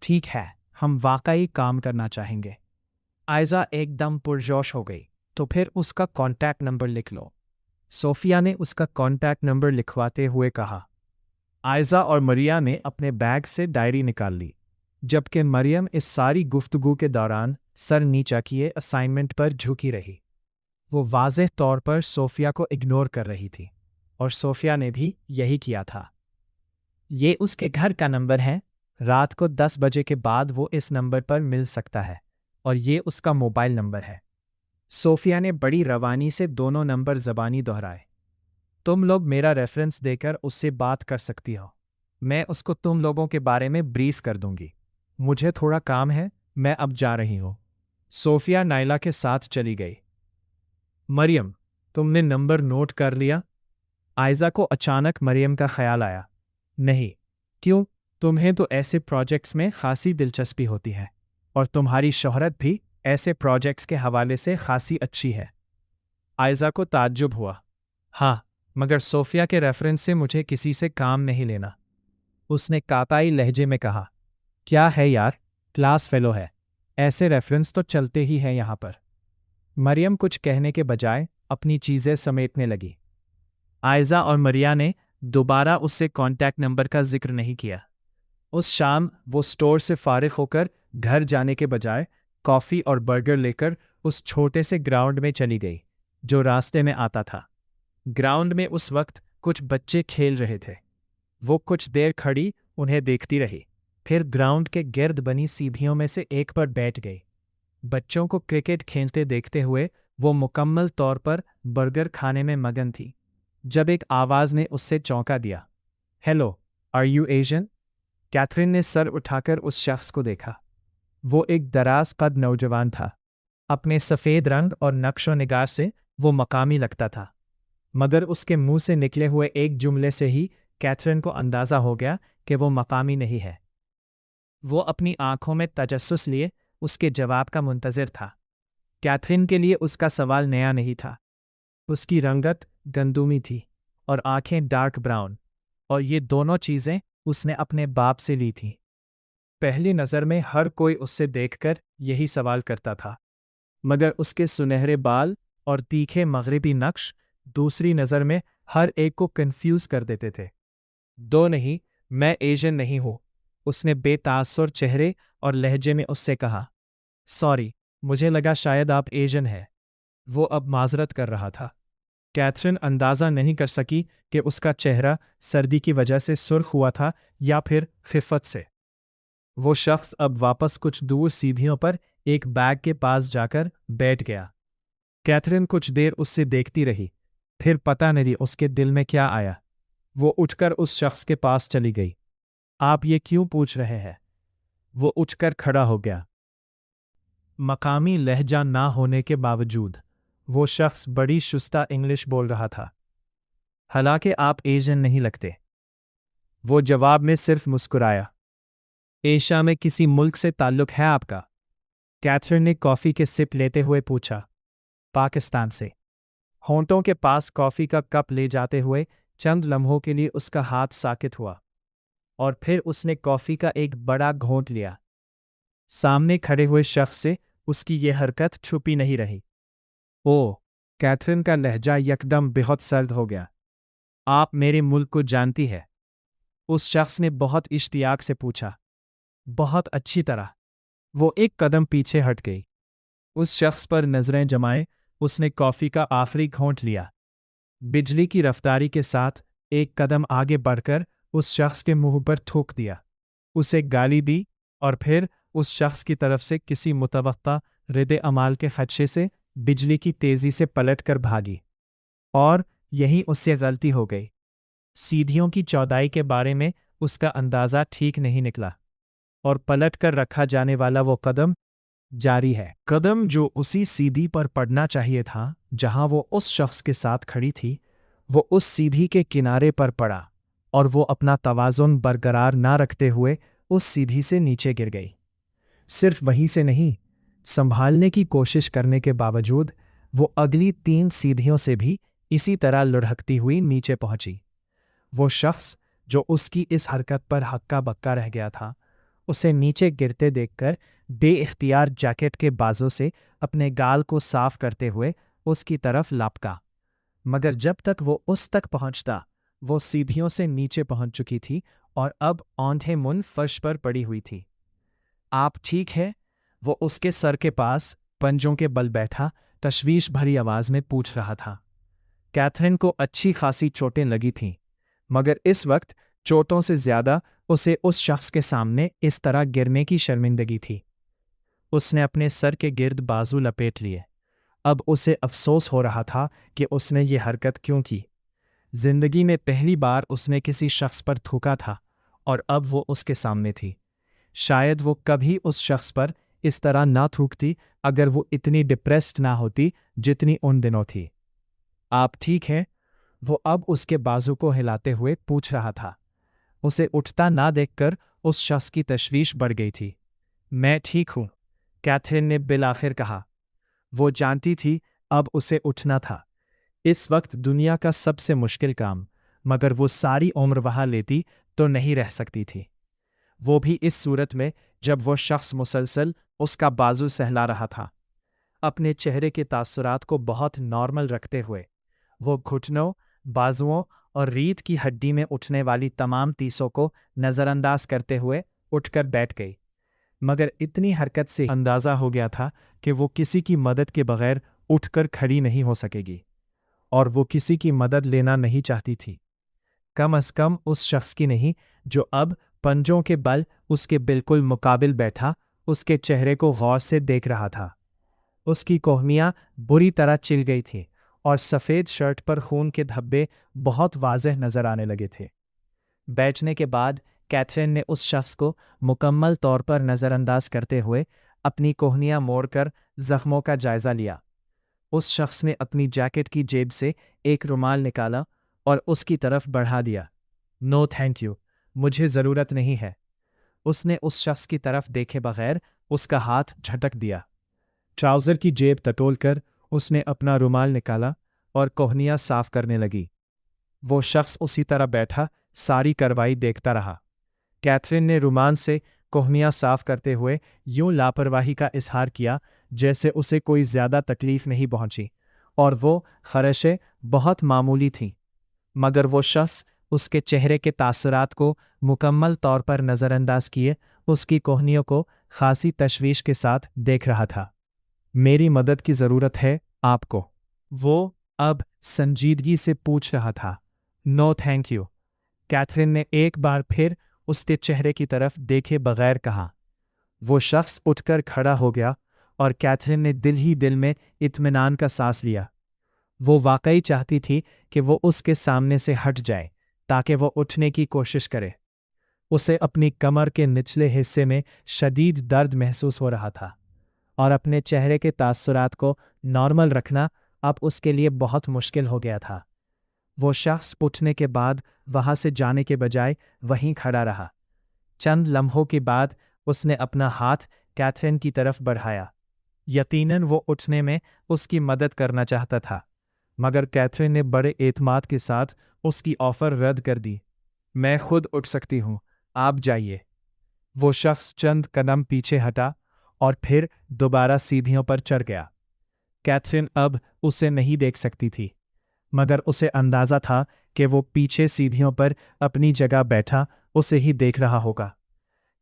ٹھیک ہے، ہم واقعی کام کرنا چاہیں گے۔ آئزہ ایک دم پرجوش ہو گئی۔ تو پھر اس کا کانٹیکٹ نمبر لکھ لو۔ صوفیہ نے اس کا کانٹیکٹ نمبر لکھواتے ہوئے کہا۔ آئزہ اور مریا نے اپنے بیگ سے ڈائری نکال لی، جبکہ مریم اس ساری گفتگو کے دوران سر نیچا کیے اسائنمنٹ پر جھکی رہی۔ وہ واضح طور پر صوفیہ کو اگنور کر رہی تھی، اور صوفیہ نے بھی یہی کیا تھا۔ یہ اس کے گھر کا نمبر ہے، رات کو 10 بجے کے بعد وہ اس نمبر پر مل سکتا ہے، اور یہ اس کا موبائل نمبر ہے۔ صوفیہ نے بڑی روانی سے دونوں نمبر زبانی دہرائے۔ تم لوگ میرا ریفرنس دے کر اس سے بات کر سکتی ہو۔ میں اس کو تم لوگوں کے بارے میں بریف کر دوں گی۔ مجھے تھوڑا کام ہے، میں اب جا رہی ہوں۔ صوفیہ نائلہ کے ساتھ چلی گئی۔ مریم، تم نے نمبر نوٹ کر لیا؟ آئزہ کو اچانک مریم کا خیال آیا۔ نہیں، کیوں؟ تمہیں تو ایسے پروجیکٹس میں خاصی دلچسپی ہوتی ہے، اور تمہاری شہرت بھی ایسے پروجیکٹس کے حوالے سے خاصی اچھی ہے۔ آئزہ کو تعجب ہوا۔ ہاں، مگر صوفیہ کے ریفرنس سے مجھے کسی سے کام نہیں لینا۔ اس نے کاتائی لہجے میں کہا۔ کیا ہے یار، کلاس فیلو ہے، ایسے ریفرنس تو چلتے ہی ہیں یہاں پر۔ مریم کچھ کہنے کے بجائے اپنی چیزیں سمیٹنے لگی۔ آئزہ اور مریا نے دوبارہ اس سے کانٹیکٹ نمبر کا ذکر نہیں کیا۔ اس شام وہ سٹور سے فارغ ہو کر گھر جانے کے بجائے کافی اور برگر لے کر اس چھوٹے سے گراؤنڈ میں چلی گئی جو راستے میں آتا تھا۔ گراؤنڈ میں اس وقت کچھ بچے کھیل رہے تھے۔ وہ کچھ دیر کھڑی انہیں دیکھتی رہی، پھر گراؤنڈ کے گرد بنی سیڑھیوں میں سے ایک پر بیٹھ گئی۔ بچوں کو کرکٹ کھیلتے دیکھتے ہوئے وہ مکمل طور پر برگر کھانے میں مگن تھی، جب ایک آواز نے اس سے چونکا دیا۔ Hello, are you Asian? Catherine نے سر اٹھا کر اس شخص کو دیکھا۔ وہ ایک دراز قد نوجوان تھا۔ اپنے سفید رنگ اور نقش و نگار سے وہ مقامی لگتا تھا، مگر اس کے منہ سے نکلے ہوئے ایک جملے سے ہی کیتھرین کو اندازہ ہو گیا کہ وہ مقامی نہیں ہے۔ وہ اپنی آنکھوں میں تجسس لیے اس کے جواب کا منتظر تھا۔ کیتھرین کے لیے اس کا سوال نیا نہیں تھا۔ اس کی رنگت گندمی تھی اور آنکھیں ڈارک براؤن، اور یہ دونوں چیزیں اس نے اپنے باپ سے لی تھیں۔ پہلی نظر میں ہر کوئی اس سے دیکھ کر یہی سوال کرتا تھا، مگر اس کے سنہرے بال اور تیکھے مغربی نقش دوسری نظر میں ہر ایک کو کنفیوز کر دیتے تھے۔ دو نہیں، میں ایشین نہیں ہوں، اس نے بے تاثر چہرے اور لہجے میں اس سے کہا۔ سوری، مجھے لگا شاید آپ ایشین ہیں۔ وہ اب معذرت کر رہا تھا۔ کیتھرین اندازہ نہیں کر سکی کہ اس کا چہرہ سردی کی وجہ سے سرخ ہوا تھا یا پھر خفت سے۔ وہ شخص اب واپس کچھ دور سیڑھیوں پر ایک بیگ کے پاس جا کر بیٹھ گیا۔ کیتھرین کچھ دیر اس سے دیکھتی رہی، پھر پتہ نہیں اس کے دل میں کیا آیا۔ وہ اٹھ کر اس شخص کے پاس چلی گئی۔ آپ یہ کیوں پوچھ رہے ہیں؟ وہ اٹھ کر کھڑا ہو گیا۔ مقامی لہجہ نہ ہونے کے باوجود وہ شخص بڑی شستہ انگلش بول رہا تھا۔ حالانکہ آپ ایشین نہیں لگتے۔ وہ جواب میں صرف مسکرایا۔ ایشیا میں کسی ملک سے تعلق ہے آپ کا؟ کیتھرین نے کافی کے سپ لیتے ہوئے پوچھا۔ پاکستان سے۔ ہونٹوں کے پاس کافی کا کپ لے جاتے ہوئے چند لمحوں کے لیے اس کا ہاتھ ساکت ہوا، اور پھر اس نے کافی کا ایک بڑا گھونٹ لیا۔ سامنے کھڑے ہوئے شخص سے اس کی یہ حرکت چھپی نہیں رہی۔ اوہ، کیتھرین کا لہجہ یکدم بہت سرد ہو گیا۔ آپ میرے ملک کو جانتی ہے؟ اس شخص نے بہت اشتیاق سے پوچھا۔ بہت اچھی طرح۔ وہ ایک قدم پیچھے ہٹ گئی۔ اس شخص پر نظریں جمائے اس نے کافی کا آخری گھونٹ لیا۔ بجلی کی رفتاری کے ساتھ ایک قدم آگے بڑھ کر اس شخص کے منہ پر تھوک دیا، اسے گالی دی، اور پھر اس شخص کی طرف سے کسی متوقع رد عمل کے خدشے سے بجلی کی تیزی سے پلٹ کر بھاگی۔ اور یہی اس سے غلطی ہو گئی۔ سیڑھیوں کی چوڑائی کے بارے میں اس کا اندازہ ٹھیک نہیں نکلا، اور پلٹ کر رکھا جانے والا وہ قدم جاری ہے۔ قدم جو اسی سیڑھی پر پڑنا چاہیے تھا جہاں وہ اس شخص کے ساتھ کھڑی تھی، وہ اس سیڑھی کے کنارے پر پڑا، اور وہ اپنا توازن برقرار نہ رکھتے ہوئے اس سیڑھی سے نیچے گر گئی۔ صرف وہیں سے نہیں، سنبھالنے کی کوشش کرنے کے باوجود وہ اگلی 3 سیڑھیوں سے بھی اسی طرح لڑھکتی ہوئی نیچے پہنچی۔ وہ شخص جو اس کی اس حرکت پر ہکا بکا رہ گیا تھا، उसे नीचे गिरते देखकर बे इख्तियार जैकेट के बाजों से अपने गाल को साफ करते हुए उसकी तरफ लपका। मगर जब तक वो उस तक पहुंचता, वो सीढ़ियों से नीचे पहुंच चुकी थी और अब औंधे मुन फर्श पर पड़ी हुई थी। आप ठीक है? वो उसके सर के पास पंजों के बल बैठा तशवीश भरी आवाज में पूछ रहा था। कैथरीन को अच्छी खासी चोटें लगी थीं, मगर इस वक्त चोटों से ज्यादा उसे उस शख्स के सामने इस तरह गिरने की शर्मिंदगी थी। उसने अपने सर के गिर्द बाजू लपेट लिए। अब उसे अफसोस हो रहा था कि उसने ये हरकत क्यों की। जिंदगी में पहली बार उसने किसी शख्स पर थूका था और अब वो उसके सामने थी। शायद वो कभी उस शख्स पर इस तरह ना थूकती अगर वो इतनी डिप्रेस्ड ना होती जितनी उन दिनों थी। आप ठीक हैं? वो अब उसके बाजू को हिलाते हुए पूछ रहा था। उसे उठता ना देखकर उस शख्स की तशवीश बढ़ गई थी। मैं ठीक हूं, कैथरीन ने बिलाखिर कहा। वो जानती थी अब उसे उठना था। इस वक्त दुनिया का सबसे मुश्किल काम, मगर वो सारी उम्र वहां लेती तो नहीं रह सकती थी। वो भी इस सूरत में जब वो शख्स मुसलसल उसका बाजू सहला रहा था। अपने चेहरे के तासुरात को बहुत नॉर्मल रखते हुए वो घुटनों, बाजुओं और रीढ़ की हड्डी में उठने वाली तमाम तीसों को नज़रअंदाज करते हुए उठकर बैठ गई। मगर इतनी हरकत से अंदाज़ा हो गया था कि वो किसी की मदद के बगैर उठकर खड़ी नहीं हो सकेगी, और वो किसी की मदद लेना नहीं चाहती थी, कम अज़ कम उस शख्स की नहीं जो अब पंजों के बल उसके बिल्कुल मुकाबिल बैठा उसके चेहरे को गौर से देख रहा था। उसकी कोहनियां बुरी तरह चिल गई थी और सफ़ेद शर्ट पर खून के धब्बे बहुत वाज़ेह नज़र आने लगे थे। बैठने के बाद कैथरीन ने उस शख्स को मुकम्मल तौर पर नज़रअंदाज करते हुए अपनी कोहनियां मोड़कर ज़ख्मों का जायज़ा लिया। उस शख्स ने अपनी जैकेट की जेब से एक रुमाल निकाला और उसकी तरफ बढ़ा दिया। नो थैंक यू, मुझे ज़रूरत नहीं है। उसने उस शख्स की तरफ देखे बगैर उसका हाथ झटक दिया। ट्राउज़र की जेब टटोलकर उसने अपना रुमाल निकाला और कोहनियां साफ करने लगी। वो शख्स उसी तरह बैठा सारी कार्रवाई देखता रहा। कैथरीन ने रुमाल से कोहनियां साफ करते हुए यूं लापरवाही का इजहार किया जैसे उसे कोई ज्यादा तकलीफ नहीं पहुंची और वो खरशें बहुत मामूली थीं। मगर वो शख्स उसके चेहरे के तासुरात को मुकम्मल तौर पर नज़रअंदाज किए उसकी कोहनियों को खासी तशवीश के साथ देख रहा था। मेरी मदद की ज़रूरत है आपको? वो अब संजीदगी से पूछ रहा था। नो थैंक यू, कैथरीन ने एक बार फिर उसके चेहरे की तरफ देखे बगैर कहा। वो शख्स उठकर खड़ा हो गया और कैथरीन ने दिल ही दिल में इत्मीनान का सांस लिया। वो वाकई चाहती थी कि वो उसके सामने से हट जाए ताकि वो उठने की कोशिश करे। उसे अपनी कमर के निचले हिस्से में शदीद दर्द महसूस हो रहा था और अपने चेहरे के तासुरात को नॉर्मल रखना अब उसके लिए बहुत मुश्किल हो गया था। वो शख्स उठने के बाद वहां से जाने के बजाय वहीं खड़ा रहा। चंद लम्हों के बाद उसने अपना हाथ कैथरीन की तरफ बढ़ाया। यकीनन वो उठने में उसकी मदद करना चाहता था, मगर कैथरीन ने बड़े एतमाद के साथ उसकी ऑफर रद्द कर दी। मैं खुद उठ सकती हूँ, आप जाइए। वो शख्स चंद कदम पीछे हटा और फिर दोबारा सीढ़ियों पर चढ़ गया। कैथरीन अब उसे नहीं देख सकती थी, मगर उसे अंदाज़ा था कि वो पीछे सीढ़ियों पर अपनी जगह बैठा उसे ही देख रहा होगा।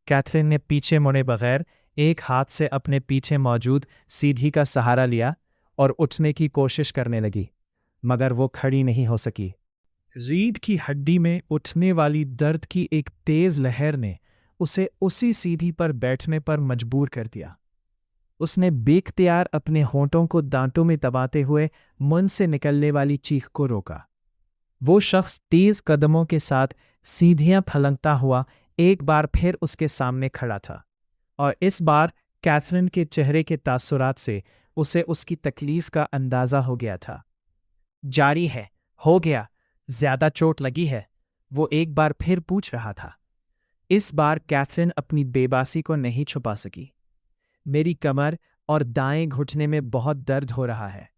कैथरीन ने पीछे मुड़े बगैर एक हाथ से अपने पीछे मौजूद सीढ़ी का सहारा लिया और उठने की कोशिश करने लगी, मगर वो खड़ी नहीं हो सकी। रीढ़ की हड्डी में उठने वाली दर्द की एक तेज लहर ने उसे उसी सीढ़ी पर बैठने पर मजबूर कर दिया। उसने बेख्तियार अपने होंठों को दांतों में दबाते हुए मुंह से निकलने वाली चीख को रोका। वो शख्स तेज कदमों के साथ सीढ़ियां फलंगता हुआ एक बार फिर उसके सामने खड़ा था, और इस बार कैथरीन के चेहरे के तासुरात से उसे उसकी तकलीफ का अंदाजा हो गया था। जारी है, हो गया, ज्यादा चोट लगी है? वो एक बार फिर पूछ रहा था। इस बार कैथरीन अपनी बेबासी को नहीं छुपा सकी। मेरी कमर और दाएं घुटने में बहुत दर्द हो रहा है,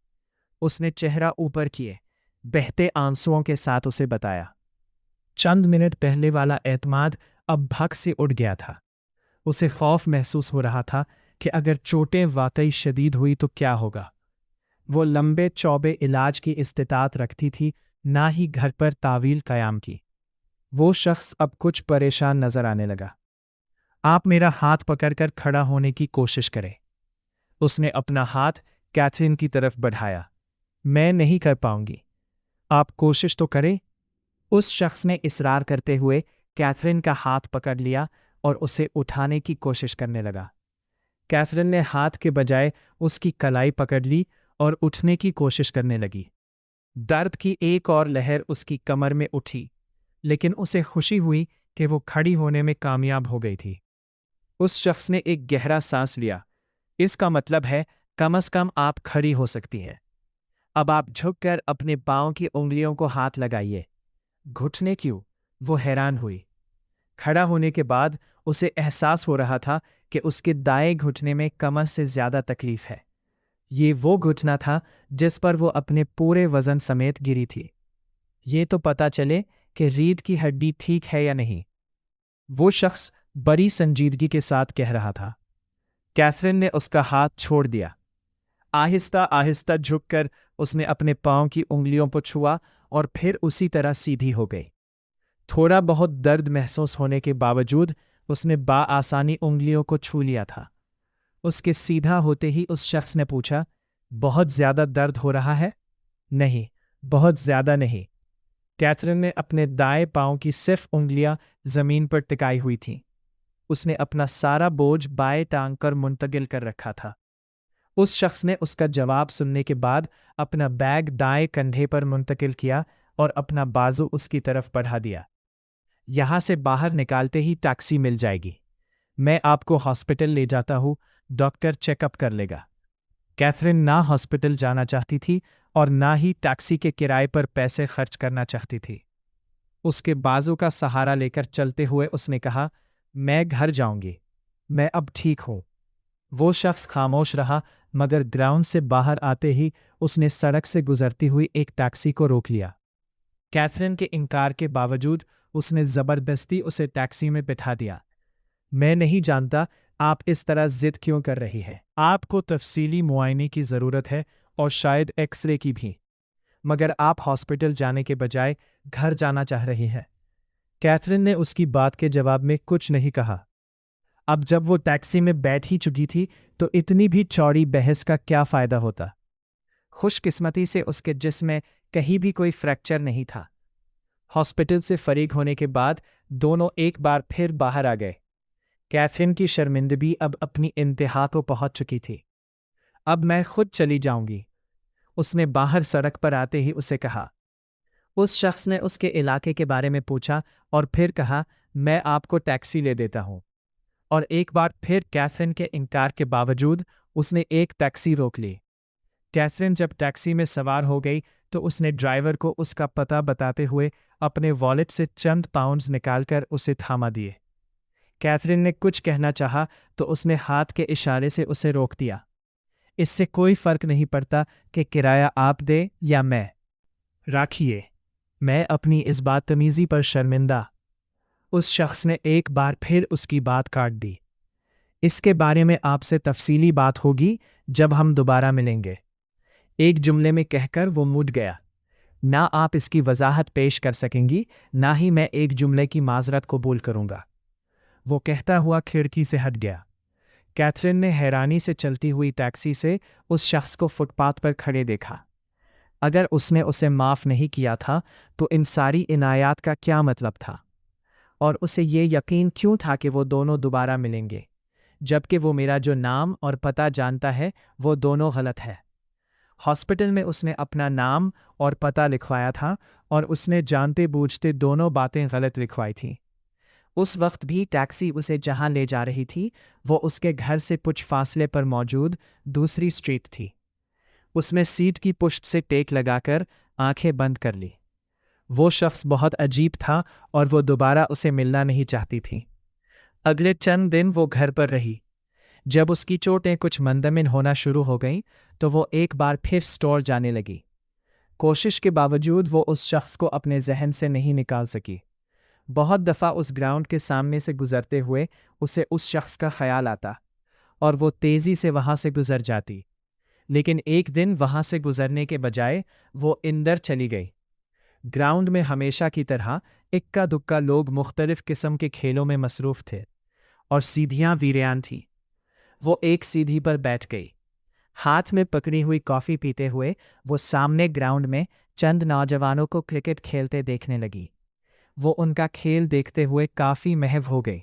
उसने चेहरा ऊपर किए बहते आंसुओं के साथ उसे बताया। चंद मिनट पहले वाला एतमाद अब भग से उड़ गया था। उसे खौफ महसूस हो रहा था कि अगर चोटें वाकई शदीद हुई तो क्या होगा। वो लंबे चौबे इलाज की इस्तिताअत रखती थी, ना ही घर पर तावील क़याम की। वो शख्स अब कुछ परेशान नजर आने लगा। आप मेरा हाथ पकड़कर खड़ा होने की कोशिश करें। उसने अपना हाथ कैथरीन की तरफ बढ़ाया। मैं नहीं कर पाऊंगी। आप कोशिश तो करें। उस शख्स ने इसरार करते हुए कैथरीन का हाथ पकड़ लिया और उसे उठाने की कोशिश करने लगा। कैथरीन ने हाथ के बजाय उसकी कलाई पकड़ ली और उठने की कोशिश करने लगी। दर्द की एक और लहर उसकी कमर में उठी, लेकिन उसे खुशी हुई कि वो खड़ी होने में कामयाब हो गई थी। उस शख्स ने एक गहरा सांस लिया। इसका मतलब है कम से कम आप खड़ी हो सकती हैं। अब आप झुककर अपने पाँव की उंगलियों को हाथ लगाइए। घुटने क्यों? वो हैरान हुई। खड़ा होने के बाद उसे एहसास हो रहा था कि उसके दाएं घुटने में कमर से ज्यादा तकलीफ है। ये वो घुटना था जिस पर वो अपने पूरे वजन समेत गिरी थी। ये तो पता चले कि रीढ़ की हड्डी ठीक है या नहीं, वो शख्स बड़ी संजीदगी के साथ कह रहा था। कैथरीन ने उसका हाथ छोड़ दिया। आहिस्ता आहिस्ता झुककर उसने अपने पाँव की उंगलियों को छुआ और फिर उसी तरह सीधी हो गई। थोड़ा बहुत दर्द महसूस होने के बावजूद उसने बाआसानी उंगलियों को छू लिया था। उसके सीधा होते ही उस शख्स ने पूछा, बहुत ज्यादा दर्द हो रहा है? नहीं, बहुत ज्यादा नहीं। कैथरीन ने अपने दाएं पाँव की सिर्फ उंगलियां जमीन पर टिकाई हुई थीं। उसने अपना सारा बोझ बाएं टांग कर मुंतकिल कर रखा था। उस शख्स ने उसका जवाब सुनने के बाद अपना बैग दाएं कंधे पर मुंतकिल किया और अपना बाजू उसकी तरफ बढ़ा दिया। यहां से बाहर निकालते ही टैक्सी मिल जाएगी। मैं आपको हॉस्पिटल ले जाता हूँ, डॉक्टर चेकअप कर लेगा। कैथरीन ना हॉस्पिटल जाना चाहती थी और ना ही टैक्सी के किराए पर पैसे खर्च करना चाहती थी। उसके बाजू का सहारा लेकर चलते हुए उसने कहा, मैं घर जाऊंगी, मैं अब ठीक हूं। वो शख्स खामोश रहा, मगर ग्राउंड से बाहर आते ही उसने सड़क से गुजरती हुई एक टैक्सी को रोक लिया। कैथरीन के इनकार के बावजूद उसने जबरदस्ती उसे टैक्सी में बिठा दिया। मैं नहीं जानता आप इस तरह जिद क्यों कर रही है। आपको तफसीली मुआयने की ज़रूरत है और शायद एक्सरे की भी, मगर आप हॉस्पिटल जाने के बजाय घर जाना चाह रही हैं। कैथरीन ने उसकी बात के जवाब में कुछ नहीं कहा। अब जब वो टैक्सी में बैठ ही चुकी थी तो इतनी भी चौड़ी बहस का क्या फ़ायदा होता। खुशकिस्मती से उसके जिस्म में कहीं भी कोई फ्रैक्चर नहीं था। हॉस्पिटल से फरीग होने के बाद दोनों एक बार फिर बाहर आ गए। कैथरीन की शर्मिंदगी अब अपनी इंतहा को पहुंच चुकी थी। अब मैं खुद चली जाऊंगी, उसने बाहर सड़क पर आते ही उसे कहा। उस शख्स ने उसके इलाके के बारे में पूछा और फिर कहा, मैं आपको टैक्सी ले देता हूं। और एक बार फिर कैथरीन के इनकार के बावजूद उसने एक टैक्सी रोक ली। कैथरीन जब टैक्सी में सवार हो गई तो उसने ड्राइवर को उसका पता बताते हुए अपने वॉलेट से चंद पाउंड्स निकालकर उसे थामा दिए। कैथरीन ने कुछ कहना चाहा तो उसने हाथ के इशारे से उसे रोक दिया। इससे कोई फर्क नहीं पड़ता कि किराया आप दे या मैं। राखिए, मैं अपनी इस बदतमीजी पर शर्मिंदा। उस शख्स ने एक बार फिर उसकी बात काट दी। इसके बारे में आपसे तफसीली बात होगी जब हम दोबारा मिलेंगे, एक जुमले में कहकर वो मुड़ गया। ना आप इसकी वजाहत पेश कर सकेंगी, ना ही मैं एक जुमले की माजरत कबूल करूंगा। वो कहता हुआ खिड़की से हट गया। कैथरीन ने हैरानी से चलती हुई टैक्सी से उस शख्स को फुटपाथ पर खड़े देखा। अगर उसने उसे माफ़ नहीं किया था तो इन सारी इनायात का क्या मतलब था? और उसे ये यकीन क्यों था कि वो दोनों दोबारा मिलेंगे, जबकि वो मेरा जो नाम और पता जानता है वो दोनों गलत है। हॉस्पिटल में उसने अपना नाम और पता लिखवाया था और उसने जानते बूझते दोनों बातें गलत लिखवाई थीं। उस वक्त भी टैक्सी उसे जहां ले जा रही थी वो उसके घर से कुछ फासले पर मौजूद दूसरी स्ट्रीट थी। उसने सीट की पुश्त से टेक लगाकर आंखें बंद कर ली। वो शख्स बहुत अजीब था और वो दोबारा उसे मिलना नहीं चाहती थी। अगले चंद दिन वो घर पर रही। जब उसकी चोटें कुछ मंदमिन होना शुरू हो गईं तो वो एक बार फिर स्टोर जाने लगी। कोशिश के बावजूद वो उस शख्स को अपने जहन से नहीं निकाल सकी। बहुत दफ़ा उस ग्राउंड के सामने से गुजरते हुए उसे उस शख्स का ख्याल आता और वो तेज़ी से वहाँ से गुजर जाती। लेकिन एक दिन वहाँ से गुजरने के बजाय वो अंदर चली गई। ग्राउंड में हमेशा की तरह इक्का दुक्का लोग मुख्तलिफ किस्म के खेलों में मसरूफ़ थे और सीढ़ियाँ वीरान थीं। वो एक सीढ़ी पर बैठ गई। हाथ में पकड़ी हुई कॉफ़ी पीते हुए वो सामने ग्राउंड में चंद नौजवानों को क्रिकेट खेलते देखने लगी। वो उनका खेल देखते हुए काफ़ी महव हो गई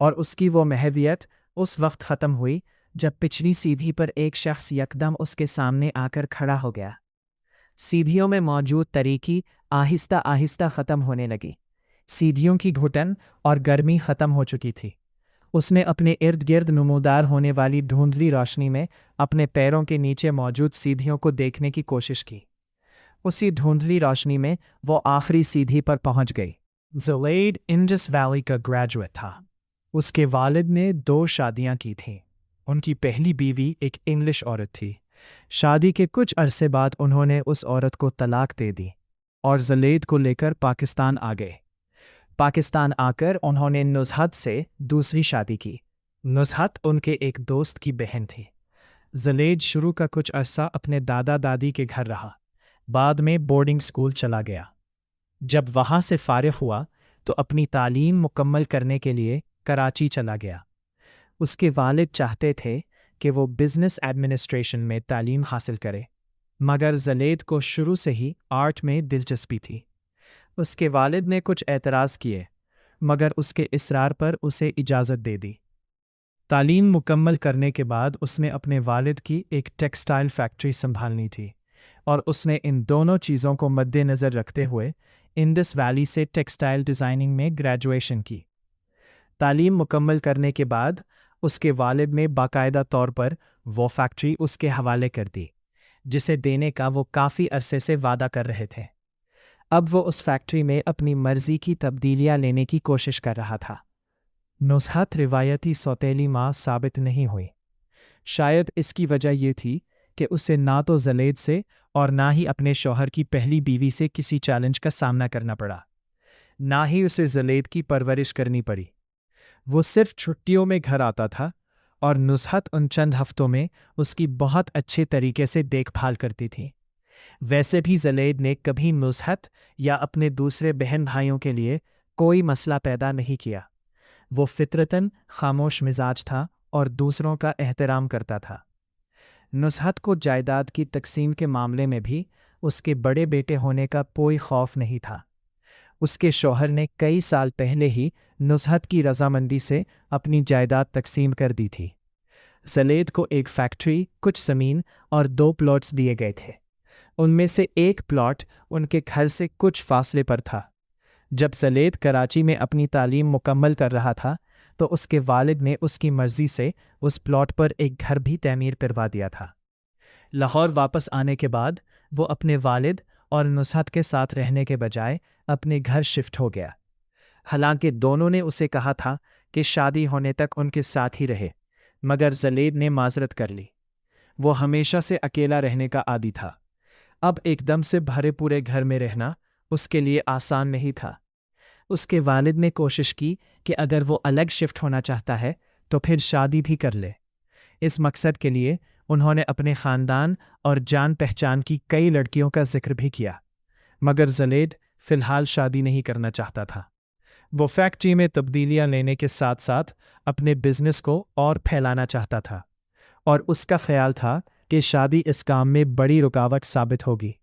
और उसकी वो महवियत उस वक्त ख़त्म हुई जब पिछली सीढ़ी पर एक शख्स यकदम उसके सामने आकर खड़ा हो गया। सीढ़ियों में मौजूद तरीकी आहिस्ता आहिस्ता ख़त्म होने लगी। सीढ़ियों की घुटन और गर्मी ख़त्म हो चुकी थी। उसने अपने इर्द गिर्द नमूदार होने वाली धुंधली रोशनी में अपने पैरों के नीचे मौजूद सीढ़ियों को देखने की कोशिश की। उसी धुंधली रोशनी में वो आखिरी सीढ़ी पर पहुंच गई। ज़लेद इंडस वैली का ग्रेजुएट था। उसके वालिद ने 2 शादियां की थीं। उनकी पहली बीवी एक इंग्लिश औरत थी। शादी के कुछ अरसे बाद उन्होंने उस औरत को तलाक दे दी और ज़लेद को लेकर पाकिस्तान आ गए। पाकिस्तान आकर उन्होंने नुज़हत से दूसरी शादी की। नुज़हत उनके एक दोस्त की बहन थी। ज़लेद शुरू का कुछ अरसा अपने दादा दादी के घर रहा, बाद में बोर्डिंग स्कूल चला गया। जब वहाँ से फारिग हुआ तो अपनी तालीम मुकम्मल करने के लिए कराची चला गया। उसके वालिद चाहते थे कि वो बिज़नेस एडमिनिस्ट्रेशन में तालीम हासिल करे, मगर ज़लेद को शुरू से ही आर्ट में दिलचस्पी थी। उसके वालिद ने कुछ एतराज़ किए, मगर उसके इसरार पर उसे इजाज़त दे दी। तालीम मुकम्मल करने के बाद उसने अपने वालिद की एक टेक्सटाइल फैक्ट्री संभालनी थी और उसने इन दोनों चीज़ों को मद्देनज़र रखते हुए इंडस वैली से टेक्सटाइल डिज़ाइनिंग में ग्रेजुएशन की। तालीम मुकम्मल करने के बाद उसके वालिद ने बाकायदा तौर पर वो फैक्ट्री उसके हवाले कर दी, जिसे देने का वो काफ़ी अरसे से वादा कर रहे थे। अब वो उस फैक्ट्री में अपनी मर्ज़ी की तब्दीलियाँ लेने की कोशिश कर रहा था। नुज़हत रिवायती सौतेली माँ साबित नहीं हुई। शायद इसकी वजह ये थी कि उसे ना तो ज़लेद से और ना ही अपने शौहर की पहली बीवी से किसी चैलेंज का सामना करना पड़ा, ना ही उसे ज़लेद की परवरिश करनी पड़ी। वो सिर्फ छुट्टियों में घर आता था और नुज़हत उन चंद हफ्तों में उसकी बहुत अच्छे तरीके से देखभाल करती थी। वैसे भी ज़लेद ने कभी नुज़हत या अपने दूसरे बहन भाइयों के लिए कोई मसला पैदा नहीं किया। वो फितरतन खामोश मिजाज था और दूसरों का एहतराम करता था। नुज़हत को जायदाद की तकसीम के मामले में भी उसके बड़े बेटे होने का कोई खौफ नहीं था। उसके शौहर ने कई साल पहले ही नुज़हत की रज़ामंदी से अपनी जायदाद तकसीम कर दी थी। ज़लेद को एक फैक्ट्री, कुछ ज़मीन और 2 प्लॉट्स दिए गए थे। उनमें से एक प्लॉट उनके घर से कुछ फासले पर था। जब ज़लेद कराची में अपनी तालीम मुकम्मल कर रहा था तो उसके वालिद ने उसकी मर्ज़ी से उस प्लॉट पर एक घर भी तमीर करवा दिया था। लाहौर वापस आने के बाद वो अपने वालिद और नुज़हत के साथ रहने के बजाय अपने घर शिफ्ट हो गया। हालांकि दोनों ने उसे कहा था कि शादी होने तक उनके साथ ही रहे, मगर ज़लेद ने माज़रत कर ली। वो हमेशा से अकेला रहने का आदी था। अब एकदम से भरे पूरे घर में रहना उसके लिए आसान नहीं था। उसके वालिद ने कोशिश की कि अगर वो अलग शिफ्ट होना चाहता है तो फिर शादी भी कर ले। इस मकसद के लिए उन्होंने अपने ख़ानदान और जान पहचान की कई लड़कियों का जिक्र भी किया, मगर ज़लेद फ़िलहाल शादी नहीं करना चाहता था। वो फैक्ट्री में तब्दीलियाँ लेने के साथ साथ अपने बिजनेस को और फैलाना चाहता था और उसका ख्याल था कि शादी इस काम में बड़ी रुकावट साबित होगी।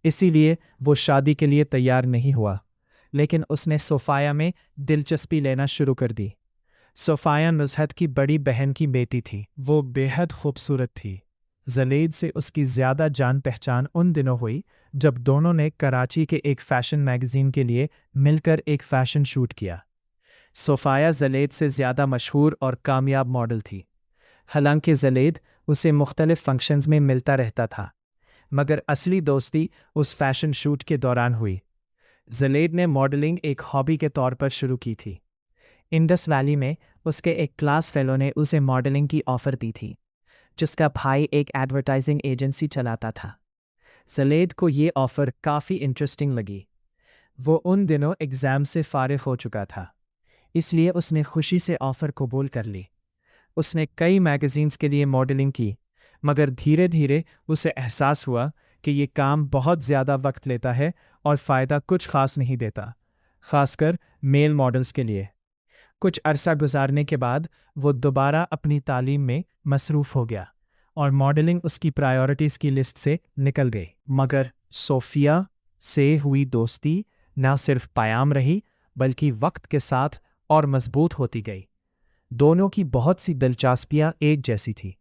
इसीलिए वो शादी के लिए तैयार नहीं हुआ, लेकिन उसने सोफ़ाया में दिलचस्पी लेना शुरू कर दी। सोफ़ाया नुज़हत की बड़ी बहन की बेटी थी। वो बेहद खूबसूरत थी। ज़लेद से उसकी ज़्यादा जान पहचान उन दिनों हुई जब दोनों ने कराची के एक फ़ैशन मैगज़ीन के लिए मिलकर एक फ़ैशन शूट किया। सोफ़ाया ज़लेद से ज़्यादा मशहूर और कामयाब मॉडल थी। हालांकि ज़लेद उसे मुख्तलिफ़ फंक्शंस में मिलता रहता था, मगर असली दोस्ती उस फ़ैशन शूट के दौरान हुई। ज़लेद ने मॉडलिंग एक हॉबी के तौर पर शुरू की थी। इंडस वैली में उसके एक क्लास फेलो ने उसे मॉडलिंग की ऑफ़र दी थी, जिसका भाई एक एडवर्टाइजिंग एजेंसी चलाता था। ज़लेद को ये ऑफ़र काफ़ी इंटरेस्टिंग लगी। वो उन दिनों एग्ज़ाम से फारिग हो चुका था, इसलिए उसने खुशी से ऑफ़र कबूल कर ली। उसने कई मैगज़ीन्स के लिए मॉडलिंग की, मगर धीरे धीरे उसे एहसास हुआ कि ये काम बहुत ज़्यादा वक्त लेता है और फ़ायदा कुछ ख़ास नहीं देता, ख़ासकर मेल मॉडल्स के लिए। कुछ अरसा गुजारने के बाद वो दोबारा अपनी तालीम में मसरूफ़ हो गया और मॉडलिंग उसकी प्रायोरिटीज़ की लिस्ट से निकल गई। मगर सोफिया से हुई दोस्ती न सिर्फ कायम रही बल्कि वक्त के साथ और मजबूत होती गई। दोनों की बहुत सी दिलचस्पियां एक जैसी थी।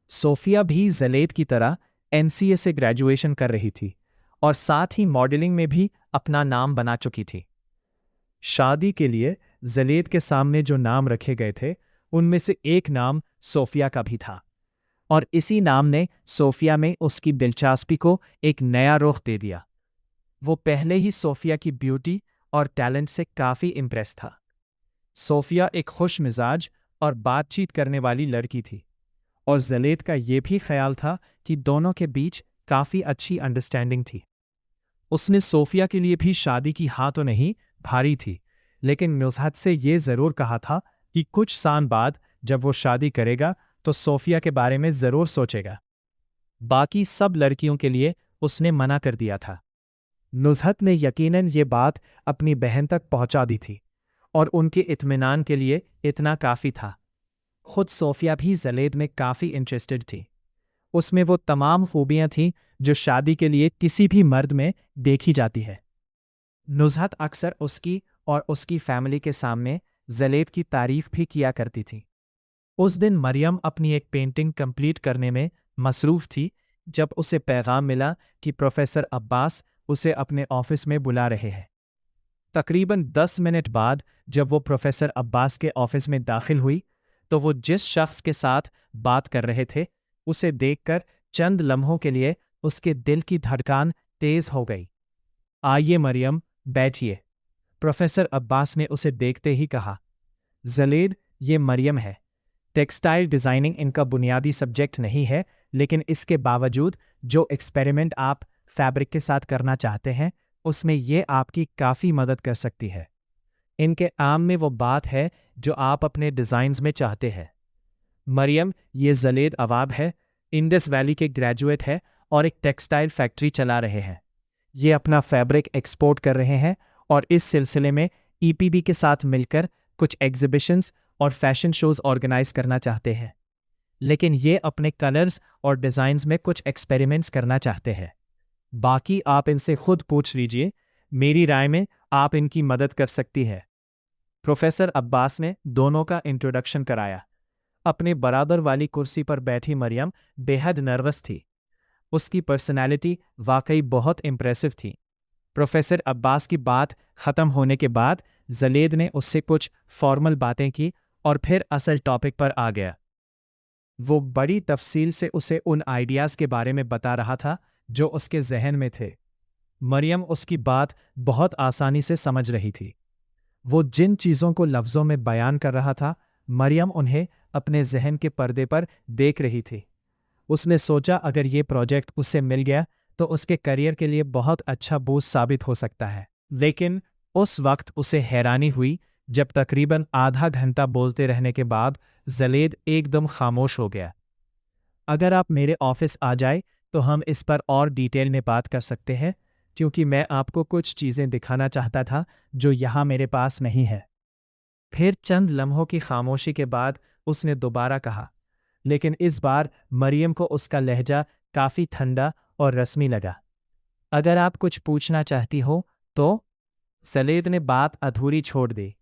सोफिया भी जलेद की तरह एनसीए से ग्रेजुएशन कर रही थी और साथ ही मॉडलिंग में भी अपना नाम बना चुकी थी। शादी के लिए जलेद के सामने जो नाम रखे गए थे उनमें से एक नाम सोफिया का भी था, और इसी नाम ने सोफिया में उसकी दिलचस्पी को एक नया रुख दे दिया। वो पहले ही सोफिया की ब्यूटी और टैलेंट से काफ़ी इम्प्रेस था। सोफिया एक खुश मिजाज और बातचीत करने वाली लड़की थी, और जलेद का ये भी ख्याल था कि दोनों के बीच काफ़ी अच्छी अंडरस्टैंडिंग थी। उसने सोफिया के लिए भी शादी की हाँ तो नहीं भारी थी, लेकिन नुज़हत से ये ज़रूर कहा था कि कुछ साल बाद जब वो शादी करेगा तो सोफिया के बारे में ज़रूर सोचेगा। बाकी सब लड़कियों के लिए उसने मना कर दिया था। नुज़हत ने यकीनन ये बात अपनी बहन तक पहुंचा दी थी, और उनके इत्मीनान के लिए इतना काफ़ी था। खुद सोफिया भी जलेद में काफ़ी इंटरेस्टेड थी। उसमें वो तमाम खूबियाँ थीं जो शादी के लिए किसी भी मर्द में देखी जाती है। नुज़हत अक्सर उसकी और उसकी फैमिली के सामने जलेद की तारीफ भी किया करती थी। उस दिन मरियम अपनी एक पेंटिंग कंप्लीट करने में मसरूफ़ थी जब उसे पैगाम मिला कि प्रोफेसर अब्बास उसे अपने ऑफिस में बुला रहे हैं। तकरीबन 10 मिनट बाद जब वो प्रोफेसर अब्बास के ऑफिस में दाखिल हुई तो वो जिस शख्स के साथ बात कर रहे थे उसे देखकर चंद लम्हों के लिए उसके दिल की धड़कन तेज हो गई। आइए मरियम, बैठिए, प्रोफेसर अब्बास ने उसे देखते ही कहा। जलेद, ये मरियम है। टेक्सटाइल डिज़ाइनिंग इनका बुनियादी सब्जेक्ट नहीं है, लेकिन इसके बावजूद जो एक्सपेरिमेंट आप फैब्रिक के साथ करना चाहते हैं उसमें ये आपकी काफ़ी मदद कर सकती है। इनके आम में वो बात है जो आप अपने डिज़ाइंस में चाहते हैं। मरियम, ये जलेद अवाब है, इंडस वैली के ग्रेजुएट है और एक टेक्सटाइल फैक्ट्री चला रहे हैं। ये अपना फैब्रिक एक्सपोर्ट कर रहे हैं और इस सिलसिले में ईपीबी के साथ मिलकर कुछ एग्जिबिशंस और फैशन शोज़ ऑर्गेनाइज करना चाहते हैं। लेकिन ये अपने कलर्स और डिज़ाइंस में कुछ एक्सपेरिमेंट्स करना चाहते हैं। बाकी आप इनसे खुद पूछ लीजिए, मेरी राय में आप इनकी मदद कर सकती है। प्रोफेसर अब्बास ने दोनों का इंट्रोडक्शन कराया। अपने बराबर वाली कुर्सी पर बैठी मरियम बेहद नर्वस थी। उसकी पर्सनैलिटी वाकई बहुत इम्प्रेसिव थी। प्रोफेसर अब्बास की बात ख़त्म होने के बाद जलेद ने उससे कुछ फॉर्मल बातें की और फिर असल टॉपिक पर आ गया। वो बड़ी तफसील से उसे उन आइडियाज़ के बारे में बता रहा था जो उसके जहन में थे। मरियम उसकी बात बहुत आसानी से समझ रही थी। वो जिन चीज़ों को लफ्ज़ों में बयान कर रहा था, मरियम उन्हें अपने जहन के पर्दे पर देख रही थी। उसने सोचा अगर ये प्रोजेक्ट उसे मिल गया तो उसके करियर के लिए बहुत अच्छा बूस्ट साबित हो सकता है। लेकिन उस वक्त उसे हैरानी हुई जब तकरीबन आधा घंटा बोलते रहने के बाद जलेद एकदम खामोश हो गया। अगर आप मेरे ऑफिस आ जाए तो हम इस पर और डिटेल में बात कर सकते हैं, क्योंकि मैं आपको कुछ चीज़ें दिखाना चाहता था जो यहाँ मेरे पास नहीं है। फिर चंद लम्हों की खामोशी के बाद उसने दोबारा कहा, लेकिन इस बार मरियम को उसका लहजा काफ़ी ठंडा और रस्मी लगा। अगर आप कुछ पूछना चाहती हो तो? जलेद ने बात अधूरी छोड़ दी।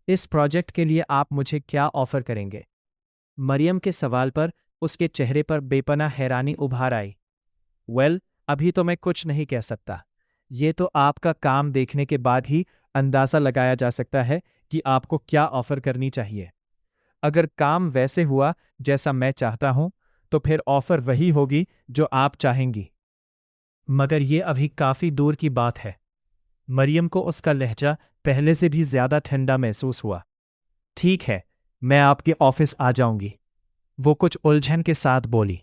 इस प्रोजेक्ट के लिए आप मुझे क्या ऑफ़र करेंगे? मरियम के सवाल पर उसके चेहरे पर बेपनाह हैरानी उभार आई। अभी तो मैं कुछ नहीं कह सकता। ये तो आपका काम देखने के बाद ही अंदाज़ा लगाया जा सकता है कि आपको क्या ऑफ़र करनी चाहिए। अगर काम वैसे हुआ जैसा मैं चाहता हूं, तो फिर ऑफ़र वही होगी जो आप चाहेंगी। मगर ये अभी काफ़ी दूर की बात है। मरियम को उसका लहजा पहले से भी ज़्यादा ठंडा महसूस हुआ। ठीक है, मैं आपके ऑफिस आ जाऊंगी, वो कुछ उलझन के साथ बोली।